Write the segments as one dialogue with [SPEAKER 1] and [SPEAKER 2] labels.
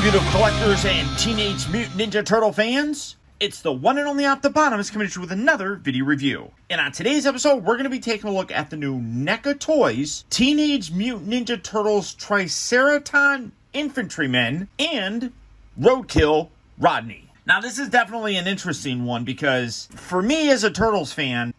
[SPEAKER 1] tribute of collectors and Teenage Mutant Ninja Turtle fans. It's the one and only Optibotimus coming at you with another video review. And on today's episode, we're going to be taking a look at the new NECA Toys Teenage Mutant Ninja Turtles TRICERATON INFANTRYMAN and Roadkill Rodney. Now, this is definitely an interesting one because for me as a Turtles fan,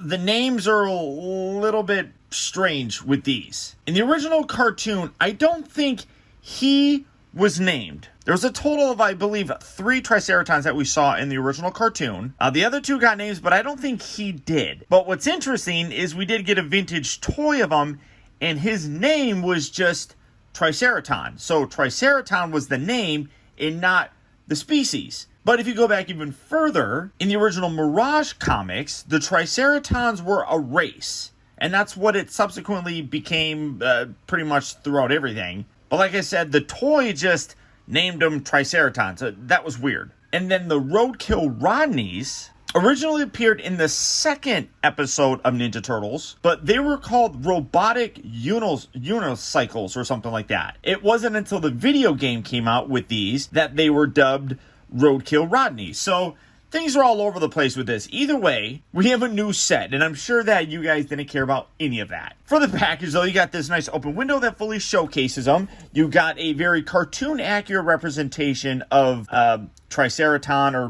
[SPEAKER 1] the names are a little bit strange with these. In the original cartoon, I don't think he was named. There was a total of, I believe, 3 Triceratons that we saw in the original cartoon. The other 2 got names, but I don't think he did. But what's interesting is we did get a vintage toy of him, and his name was just Triceraton. So Triceraton was the name and not the species. But if you go back even further, in the original Mirage comics, the Triceratons were a race. And that's what it subsequently became pretty much throughout everything. But like I said, the toy just named them Triceratons. So that was weird. And then the Roadkill Rodneys originally appeared in the second episode of Ninja Turtles, but they were called robotic unicycles or something like that. It wasn't until the video game came out with these that they were dubbed Roadkill Rodney. So things are all over the place with this. Either way, we have a new set, and I'm sure that you guys didn't care about any of that. For the package, though, you got this nice open window that fully showcases them. You got a very cartoon-accurate representation of Triceraton, or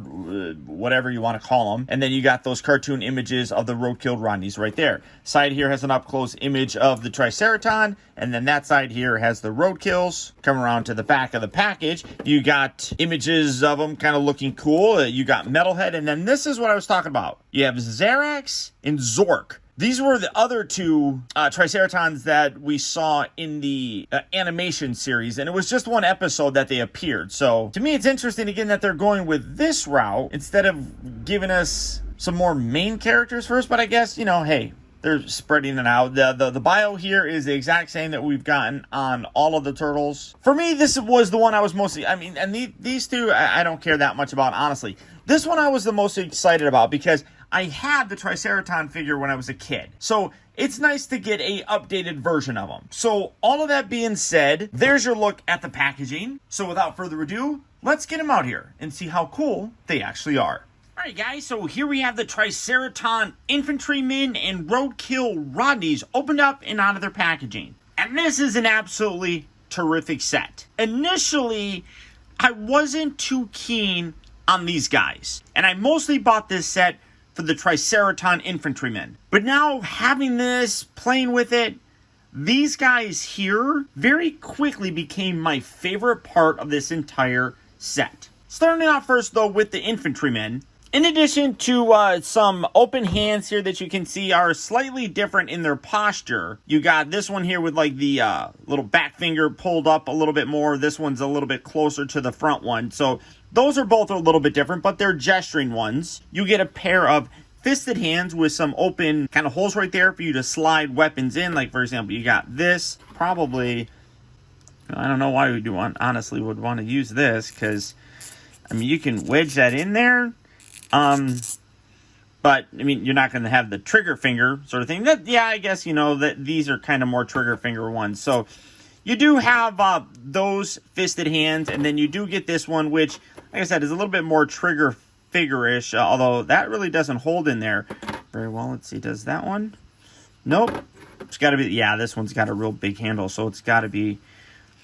[SPEAKER 1] whatever you want to call them. And then you got those cartoon images of the Roadkill Rodneys right there. Side here has an up-close image of the Triceraton, and then that side here has the Roadkills. Come around to the back of the package, you got images of them kind of looking cool. You got Metalhead, and then this is what I was talking about. You have Zerax and Zork. These were the other 2 Triceratons that we saw in the animation series, and it was just one episode that they appeared. So, to me, it's interesting, again, that they're going with this route instead of giving us some more main characters first, but I guess, you know, hey, they're spreading it out. The bio here is the exact same that we've gotten on all of the Turtles. For me, this was the one I was mostly, and these 2, I don't care that much about, honestly. This one I was the most excited about because I had the Triceraton figure when I was a kid. So it's nice to get a updated version of them. So all of that being said, there's your look at the packaging. So without further ado, let's get them out here and see how cool they actually are. Alright guys, so here we have the TRICERATON INFANTRYMAN and Roadkill Rodneys opened up and out of their packaging. And this is an absolutely terrific set. Initially, I wasn't too keen on these guys. And I mostly bought this set for the TRICERATON INFANTRYMAN. But now, having this, playing with it, these guys here very quickly became my favorite part of this entire set. Starting off first, though, with the Infantrymen. In addition to some open hands here that you can see are slightly different in their posture, you got this one here with like the little back finger pulled up a little bit more. This one's a little bit closer to the front one. So those are both a little bit different, but they're gesturing ones. You get a pair of fisted hands with some open kind of holes right there for you to slide weapons in. Like, for example, you got this. Probably, I don't know why we honestly would want to use this, because, I mean, you can wedge that in there. But, I mean, you're not going to have the trigger finger sort of thing. Yeah, I guess, you know, that these are kind of more trigger finger ones. So, you do have those fisted hands, and then you do get this one, which, like I said, is a little bit more trigger figure-ish, although that really doesn't hold in there very well. Let's see, does that one? Nope. It's got to be, yeah, this one's got a real big handle, so it's got to be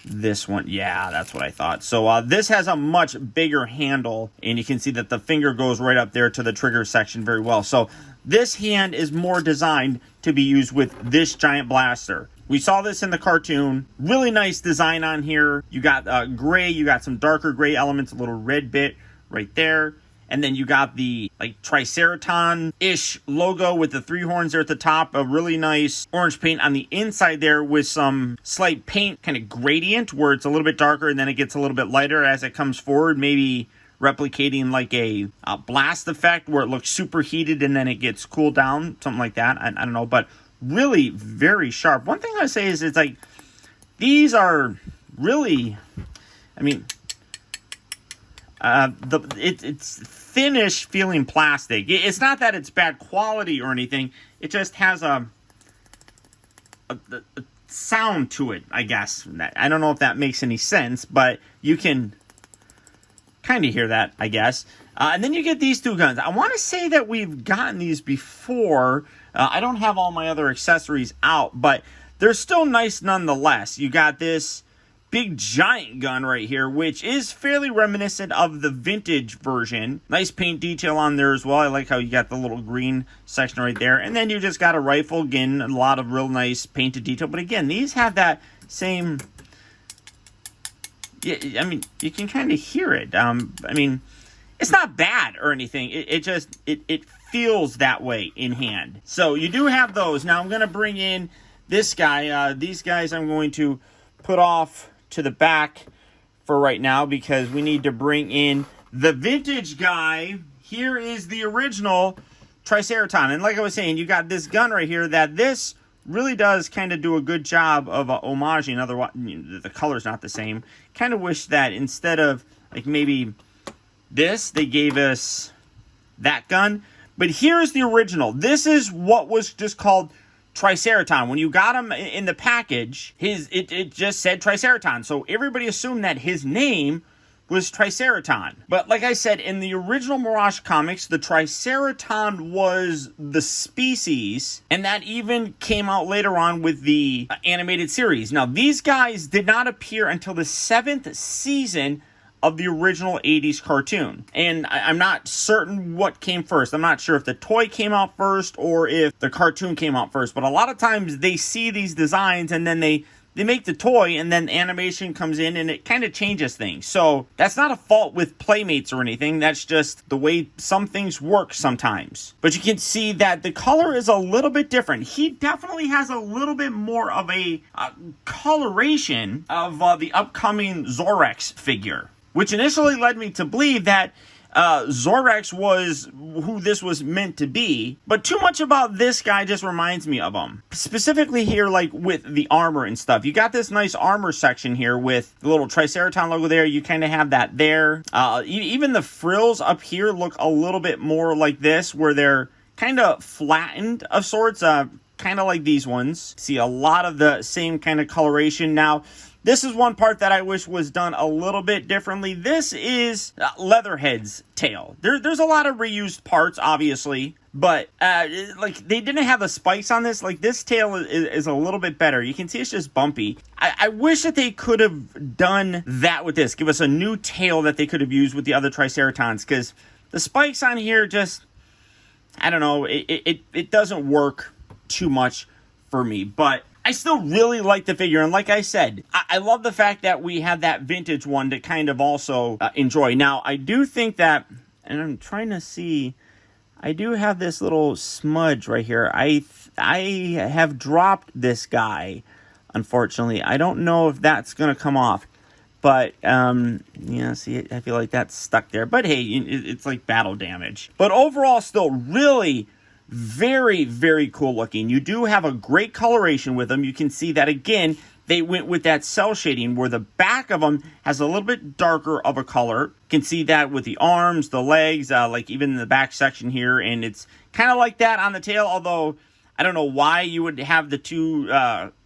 [SPEAKER 1] this one. Yeah, that's what I thought. So this has a much bigger handle, and you can see that the finger goes right up there to the trigger section very well. So this hand is more designed to be used with this giant blaster. We saw this in the cartoon. Really nice design on here. You got gray, you got some darker gray elements, a little red bit right there. And then you got the like Triceraton-ish logo with the 3 horns there at the top. A really nice orange paint on the inside there with some slight paint kind of gradient where it's a little bit darker and then it gets a little bit lighter as it comes forward. Maybe replicating like a blast effect where it looks super heated and then it gets cooled down. Something like that. I don't know. But really very sharp. One thing I say is it's like these are really, I mean, it's thinnish feeling plastic. It's not that it's bad quality or anything. It just has a sound to it, I guess. I don't know if that makes any sense, but you can kind of hear that, I guess. And then you get these two guns. I want to say that we've gotten these before. I don't have all my other accessories out, but they're still nice nonetheless. You got this big giant gun right here, which is fairly reminiscent of the vintage version. Nice paint detail on there as well. I like how you got the little green section right there. And then you just got a rifle. Again, a lot of real nice painted detail. But again, these have that same... I mean, you can kind of hear it. I mean, it's not bad or anything. It feels that way in hand. So you do have those. Now I'm going to bring in this guy. These guys I'm going to put off to the back for right now because we need to bring in the vintage guy. Here is the original Triceraton. And like I was saying, you got this gun right here that this really does kind of do a good job of homaging. Otherwise, the color's not the same. Kind of wish that instead of like maybe this, they gave us that gun. But here's the original. This is what was just called Triceraton. When you got him in the package, it just said Triceraton. So everybody assumed that his name was Triceraton. But like I said, in the original Mirage comics, the Triceraton was the species, and that even came out later on with the animated series. Now, these guys did not appear until the 7th season of the original 80s cartoon. And I'm not certain what came first. I'm not sure if the toy came out first or if the cartoon came out first. But a lot of times they see these designs and then they make the toy and then animation comes in and it kind of changes things. So that's not a fault with Playmates or anything. That's just the way some things work sometimes. But you can see that the color is a little bit different. He definitely has a little bit more of a coloration of the upcoming Zorex figure, which initially led me to believe that Zorex was who this was meant to be. But too much about this guy just reminds me of him. Specifically here, like with the armor and stuff. You got this nice armor section here with the little Triceraton logo there. You kind of have that there. Even the frills up here look a little bit more like this, where they're kind of flattened of sorts. Kind of like these ones. See a lot of the same kind of coloration. Now, this is one part that I wish was done a little bit differently. This is Leatherhead's tail. There's a lot of reused parts, obviously, but like they didn't have the spikes on this. Like this tail is a little bit better. You can see it's just bumpy. I wish that they could have done that with this. Give us a new tail that they could have used with the other Triceratons, because the spikes on here just, I don't know, it doesn't work too much for me, but I still really like the figure, and like I said, I love the fact that we have that vintage one to kind of also enjoy. Now, I do think that, and I'm trying to see, I do have this little smudge right here. I have dropped this guy, unfortunately. I don't know if that's going to come off, but, yeah, see, I feel like that's stuck there. But hey, it's like battle damage. But overall, still really very, very cool looking. You do have a great coloration with them. You can see that again, they went with that cell shading where the back of them has a little bit darker of a color. You can see that with the arms, the legs, like even in the back section here. And it's kind of like that on the tail, although I don't know why you would have the two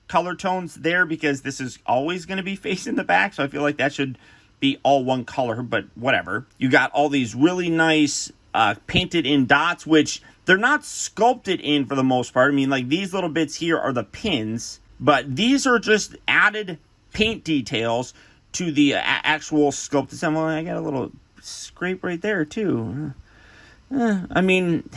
[SPEAKER 1] color tones there, because this is always going to be facing the back. So I feel like that should be all one color, but whatever. You got all these really nice painted in dots, which they're not sculpted in for the most part. I mean, like these little bits here are the pins, but these are just added paint details to the actual sculpted assembly. I got a little scrape right there too. I mean,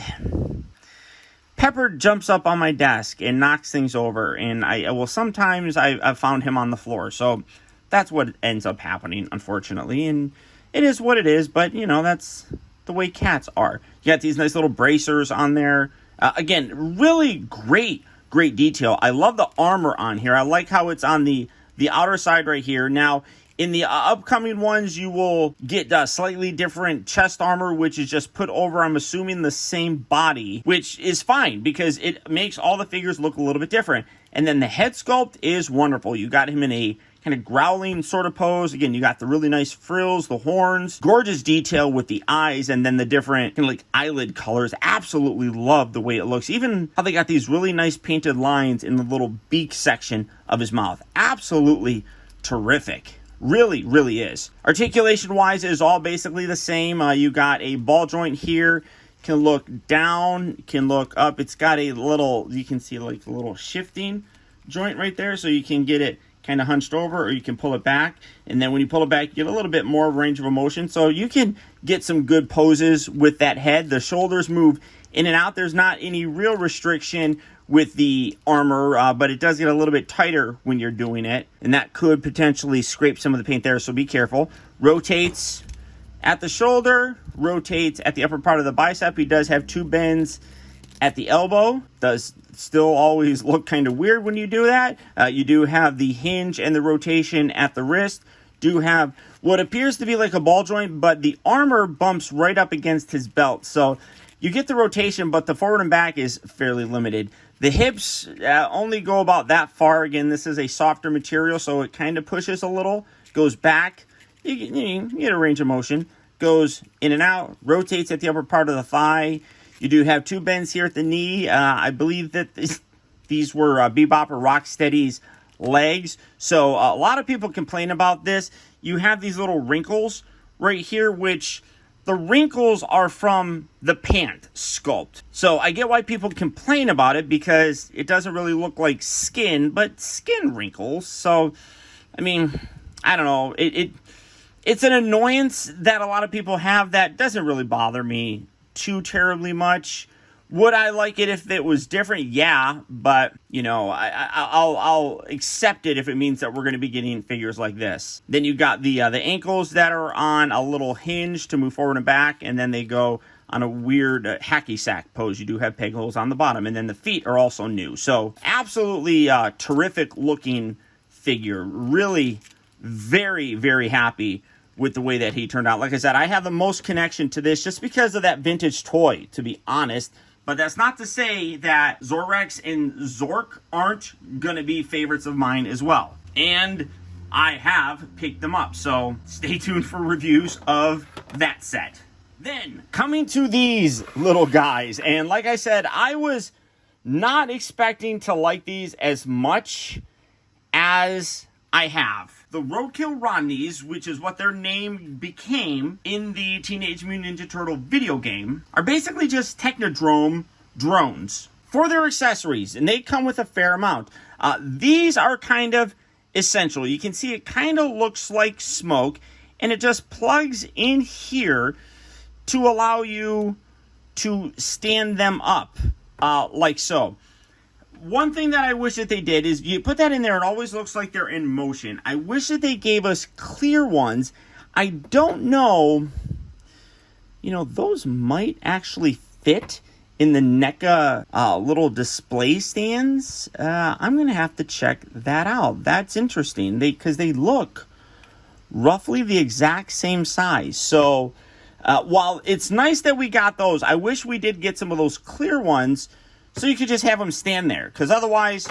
[SPEAKER 1] Pepper jumps up on my desk and knocks things over, and sometimes I've found him on the floor. So that's what ends up happening, unfortunately, and it is what it is. But you know, that's the way cats are. You got these nice little bracers on there. Again, really great detail. I love the armor on here. I like how it's on the outer side right here. Now, in the upcoming ones, you will get slightly different chest armor, which is just put over, I'm assuming, the same body, which is fine because it makes all the figures look a little bit different. And then the head sculpt is wonderful. You got him in a kind of growling sort of pose. Again, you got the really nice frills, the horns, gorgeous detail with the eyes, and then the different kind of like eyelid colors. Absolutely love the way it looks. Even how they got these really nice painted lines in the little beak section of his mouth. Absolutely terrific. Really, really is. Articulation-wise is all basically the same. You got a ball joint here. Can look down, can look up. It's got a little, you can see like a little shifting joint right there, so you can get it kind of hunched over, or you can pull it back. And then when you pull it back, you get a little bit more range of motion. So you can get some good poses with that head. The shoulders move in and out. There's not any real restriction with the armor, but it does get a little bit tighter when you're doing it, and that could potentially scrape some of the paint there, so be careful. Rotates at the shoulder, rotates at the upper part of the bicep. He does have 2 bends at the elbow. Does still always look kind of weird when you do that. You do have the hinge and the rotation at the wrist. Do have what appears to be like a ball joint, but the armor bumps right up against his belt. So you get the rotation, but the forward and back is fairly limited. The hips only go about that far. Again, this is a softer material, so it kind of pushes a little. Goes back. You get a range of motion. Goes in and out. Rotates at the upper part of the thigh. You do have 2 bends here at the knee. I believe that these were Bebop or Rocksteady's legs. So a lot of people complain about this. You have these little wrinkles right here, which the wrinkles are from the pant sculpt. So I get why people complain about it, because it doesn't really look like skin, but skin wrinkles. So, I mean, I don't know. It's an annoyance that a lot of people have that doesn't really bother me too terribly much. Would I like it if it was different? Yeah, but, you know, I'll accept it if it means that we're going to be getting figures like this. Then you got the ankles that are on a little hinge to move forward and back, and then they go on a weird hacky sack pose. You do have peg holes on the bottom, and then the feet are also new. So absolutely terrific looking figure. Really very, very happy with the way that he turned out. Like I said, I have the most connection to this just because of that vintage toy, to be honest. But that's not to say that Zorrex and Zork aren't going to be favorites of mine as well. And I have picked them up, so stay tuned for reviews of that set. Then, coming to these little guys, and like I said, I was not expecting to like these as much as I have. The Roadkill Rodneys, which is what their name became in the Teenage Mutant Ninja Turtle video game, are basically just Technodrome drones for their accessories, and they come with a fair amount. These are kind of essential. You can see it kind of looks like smoke, and it just plugs in here to allow you to stand them up, like so. One thing that I wish that they did is you put that in there, it always looks like they're in motion. I wish that they gave us clear ones. I don't know, you know, those might actually fit in the NECA little display stands. I'm going to have to check that out. That's interesting, because they look roughly the exact same size. So while it's nice that we got those, I wish we did get some of those clear ones so you could just have them stand there, because otherwise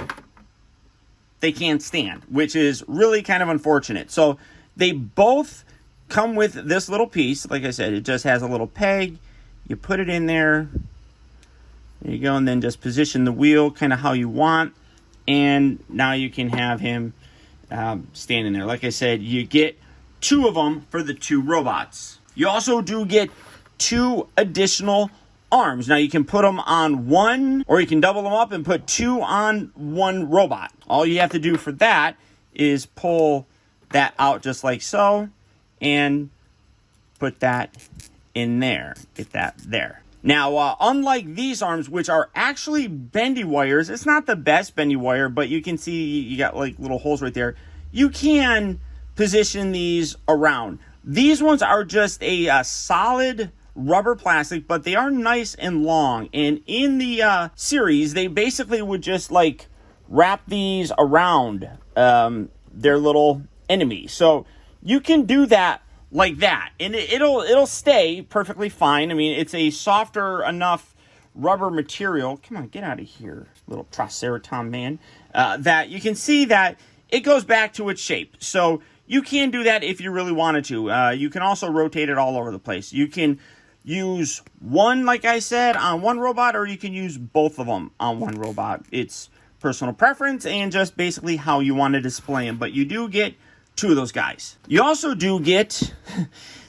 [SPEAKER 1] they can't stand, which is really kind of unfortunate. So they both come with this little piece. Like I said, it just has a little peg. You put it in there. There you go, and then just position the wheel kind of how you want, and now you can have him standing there. Like I said, you get 2 of them for the 2 robots. You also do get 2 additional arms. Now you can put them on one, or you can double them up and put 2 on one robot. All you have to do for that is pull that out just like so, and put that in there. Get that there. Now, unlike these arms, which are actually bendy wires, it's not the best bendy wire, but you can see you got like little holes right there. You can position these around. These ones are just a solid rubber plastic, but they are nice and long. And in the series, they basically would just like wrap these around their little enemy. So you can do that like that, and it'll stay perfectly fine. I mean, it's a softer enough rubber material. Come on, get out of here, little Triceraton man. That you can see that it goes back to its shape. So you can do that if you really wanted to. You can also rotate it all over the place. You can use one, like I said, on one robot, or you can use both of them on one robot. It's personal preference and just basically how you want to display them. But you do get 2 of those guys. You also do get,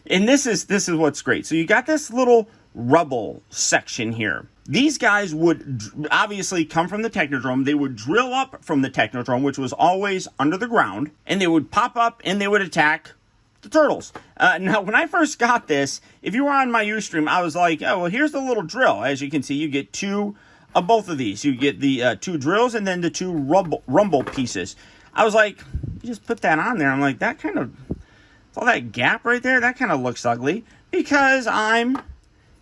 [SPEAKER 1] and this is what's great. So you got this little rubble section here. These guys would obviously come from the Technodrome. They would drill up from the Technodrome, which was always under the ground, and they would pop up and they would attack the turtles. Now, when I first got this, if you were on my Ustream, I was like, oh, well, here's the little drill. As you can see, you get 2 of both of these. You get the 2 drills and then the 2 rumble pieces. I was like, you just put that on there. I'm like, that kind of, all that gap right there, that kind of looks ugly, because I'm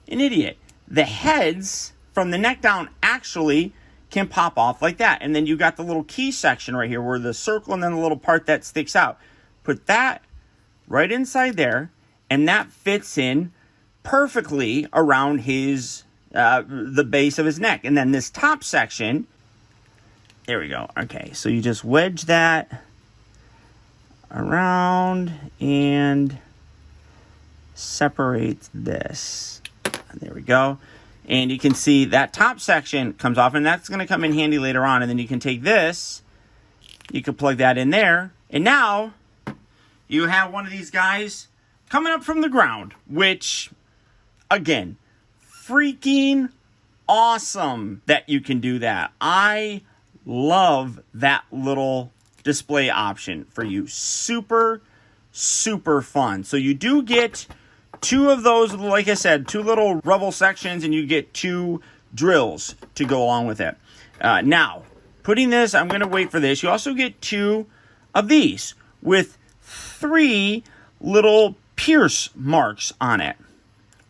[SPEAKER 1] an idiot. The heads from the neck down actually can pop off like that. And then you got the little key section right here where the circle and then the little part that sticks out. Put that right inside there, and that fits in perfectly around his the base of his neck. And then this top section, there we go. Okay, so you just wedge that around and separate this. There we go. And you can see that top section comes off, and that's going to come in handy later on. And then you can take this, you can plug that in there, and now you have one of these guys coming up from the ground, which, again, freaking awesome that you can do that. I love that little display option for you. Super, super fun. So you do get 2 of those, like I said, 2 little rubble sections, and you get 2 drills to go along with it. Now, putting this, I'm going to wait for this. You also get 2 of these with 3 little pierce marks on it.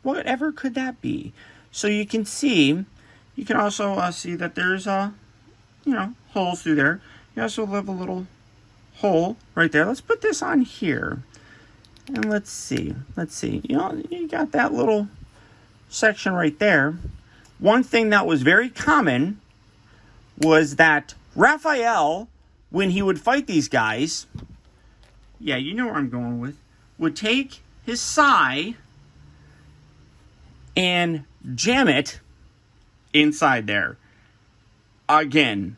[SPEAKER 1] Whatever could that be? So you can see, you can also see that there's holes through there. You also have a little hole right there. Let's put this on here. And let's see. You got that little section right there. One thing that was very common was that Raphael, when he would fight these guys, yeah, you know where I'm going with, would take his sai and jam it inside there. Again,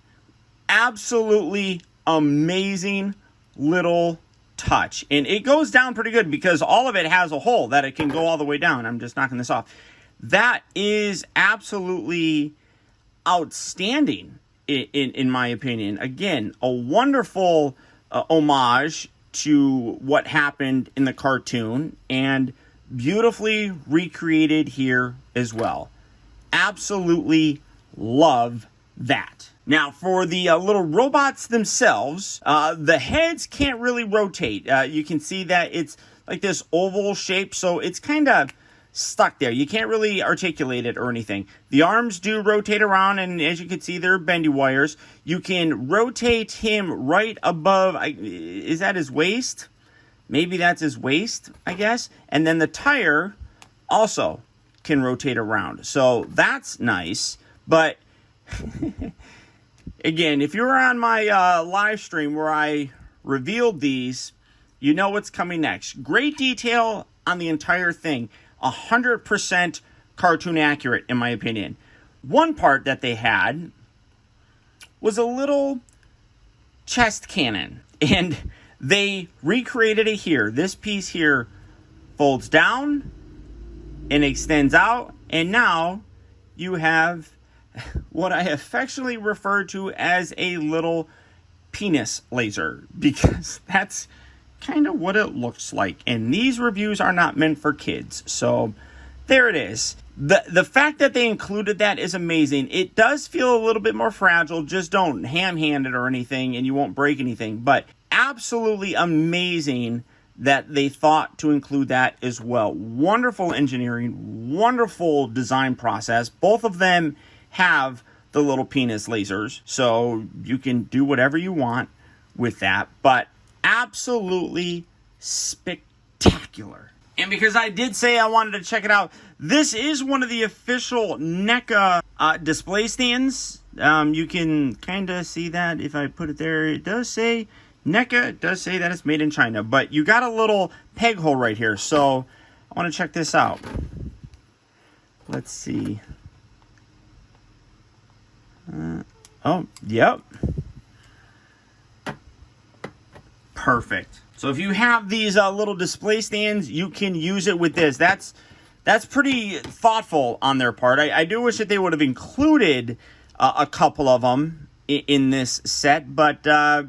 [SPEAKER 1] absolutely amazing little touch. And it goes down pretty good because all of it has a hole that it can go all the way down. I'm just knocking this off. That is absolutely outstanding in my opinion. Again, a wonderful homage to what happened in the cartoon and beautifully recreated here as well. Absolutely love that. Now, for the little robots themselves, the heads can't really rotate. You can see that it's like this oval shape, so it's kind of stuck there. You can't really articulate it or anything. The arms do rotate around, and as you can see, they're bendy wires. You can rotate him right above, is that his waist? Maybe that's his waist, I guess. And then the tire also can rotate around. So that's nice. But again, if you were on my live stream where I revealed these, you know what's coming next. Great detail on the entire thing. 100% cartoon accurate, in my opinion. One part that they had was a little chest cannon. And they recreated it here. This piece here folds down and extends out. And now you have what I affectionately refer to as a little penis laser, because that's kind of what it looks like. And these reviews are not meant for kids. So there it is. The fact that they included that is amazing. It does feel a little bit more fragile. Just don't ham-hand it or anything and you won't break anything. But absolutely amazing that they thought to include that as well. Wonderful engineering, wonderful design process. Both of them have the little penis lasers, so you can do whatever you want with that. But absolutely spectacular. And because I did say I wanted to check it out, this is one of the official NECA display stands. You can kind of see that if I put it there. It does say NECA. It does say that it's made in China. But you got a little peg hole right here. So I want to check this out. Let's see. Oh, yep. perfect. So if you have these little display stands, you can use it with this. That's pretty thoughtful on their part. I do wish that they would have included a couple of them in this set, but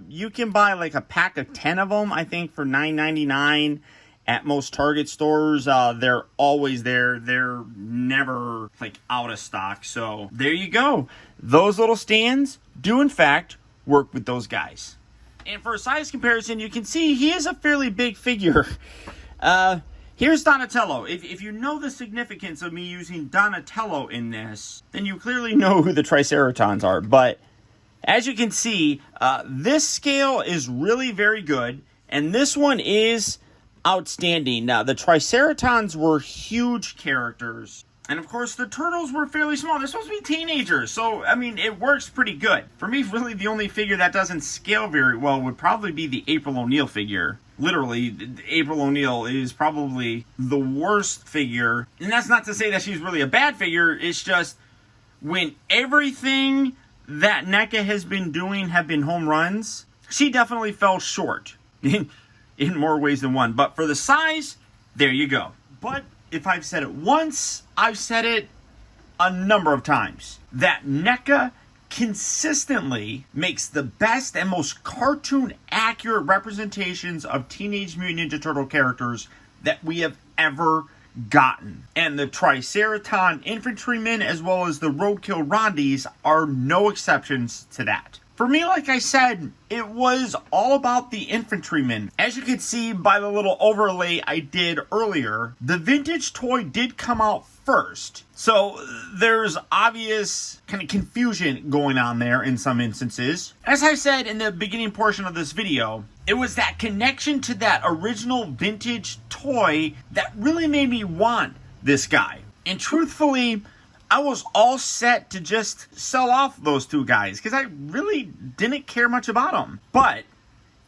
[SPEAKER 1] you can buy like a pack of 10 of them, I think, for $9.99 at most Target stores. They're always there. They're never like out of stock. So there you go. Those little stands do in fact work with those guys. And for a size comparison, you can see he is a fairly big figure. Here's Donatello. If you know the significance of me using Donatello in this, then you clearly know who the Triceratons are. But as you can see, this scale is really very good, and this one is outstanding. Now, the Triceratons were huge characters, and of course, the turtles were fairly small. They're supposed to be teenagers, so, I mean, it works pretty good. For me, really, the only figure that doesn't scale very well would probably be the April O'Neil figure. Literally, April O'Neil is probably the worst figure. And that's not to say that she's really a bad figure. It's just when everything that NECA has been doing have been home runs, she definitely fell short in more ways than one. But for the size, there you go. But if I've said it once, I've said it a number of times. That NECA consistently makes the best and most cartoon accurate representations of Teenage Mutant Ninja Turtle characters that we have ever gotten. And the Triceraton Infantryman as well as the Roadkill Rodneys are no exceptions to that. For me, like I said, it was all about the Infantryman. As you can see by the little overlay I did earlier, the vintage toy did come out first. So there's obvious kind of confusion going on there in some instances. As I said in the beginning portion of this video, it was that connection to that original vintage toy that really made me want this guy. And truthfully, I was all set to just sell off those two guys because I really didn't care much about them. But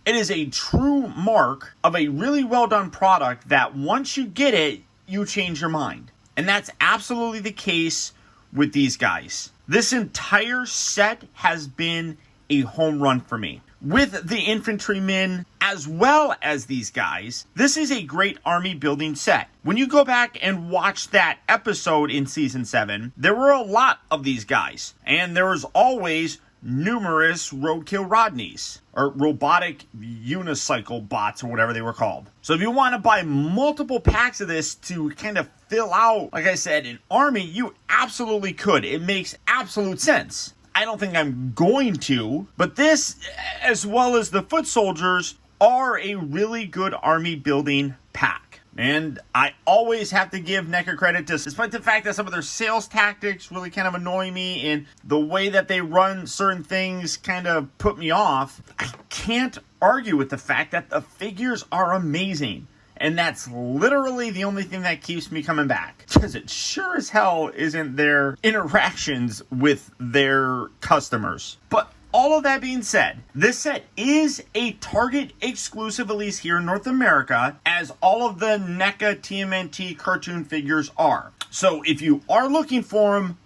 [SPEAKER 1] it is a true mark of a really well done product that once you get it, you change your mind. And that's absolutely the case with these guys. This entire set has been a home run for me. With the Infantrymen as well as these guys, this is a great army building set. When you go back and watch that episode in Season 7, there were a lot of these guys. And there was always numerous Roadkill Rodneys, or robotic unicycle bots, or whatever they were called. So if you want to buy multiple packs of this to kind of fill out, like I said, an army, you absolutely could. It makes absolute sense. I don't think I'm going to, but this, as well as the foot soldiers, are a really good army building pack. And I always have to give NECA credit to, despite the fact that some of their sales tactics really kind of annoy me and the way that they run certain things kind of put me off, I can't argue with the fact that the figures are amazing. And that's literally the only thing that keeps me coming back. Because it sure as hell isn't their interactions with their customers. But all of that being said, this set is a Target exclusive, at least here in North America, as all of the NECA TMNT cartoon figures are. So if you are looking for them,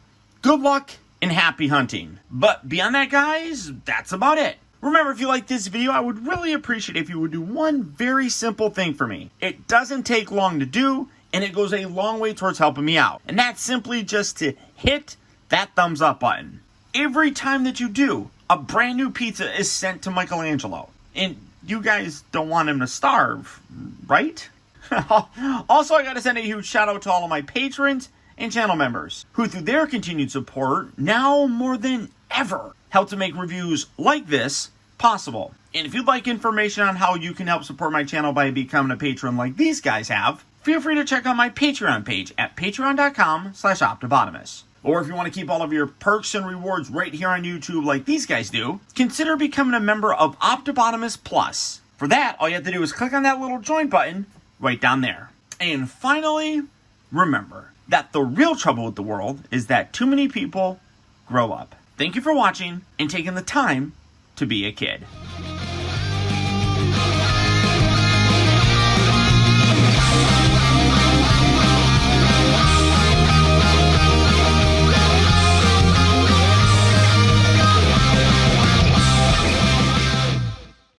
[SPEAKER 1] good luck and happy hunting. But beyond that, guys, that's about it. Remember, if you like this video, I would really appreciate if you would do one very simple thing for me. It doesn't take long to do, and it goes a long way towards helping me out. And that's simply just to hit that thumbs up button. Every time that you do, a brand new pizza is sent to Michelangelo. And you guys don't want him to starve, right? Also, I gotta send a huge shout out to all of my patrons and channel members, who through their continued support, now more than ever, help to make reviews like this possible. And if you'd like information on how you can help support my channel by becoming a patron like these guys have, feel free to check out my Patreon page at patreon.com/Optibotimus. Or if you want to keep all of your perks and rewards right here on YouTube like these guys do, consider becoming a member of Optibotimus Plus. For that, all you have to do is click on that little join button right down there. And finally, remember that the real trouble with the world is that too many people grow up. Thank you for watching and taking the time to be a kid.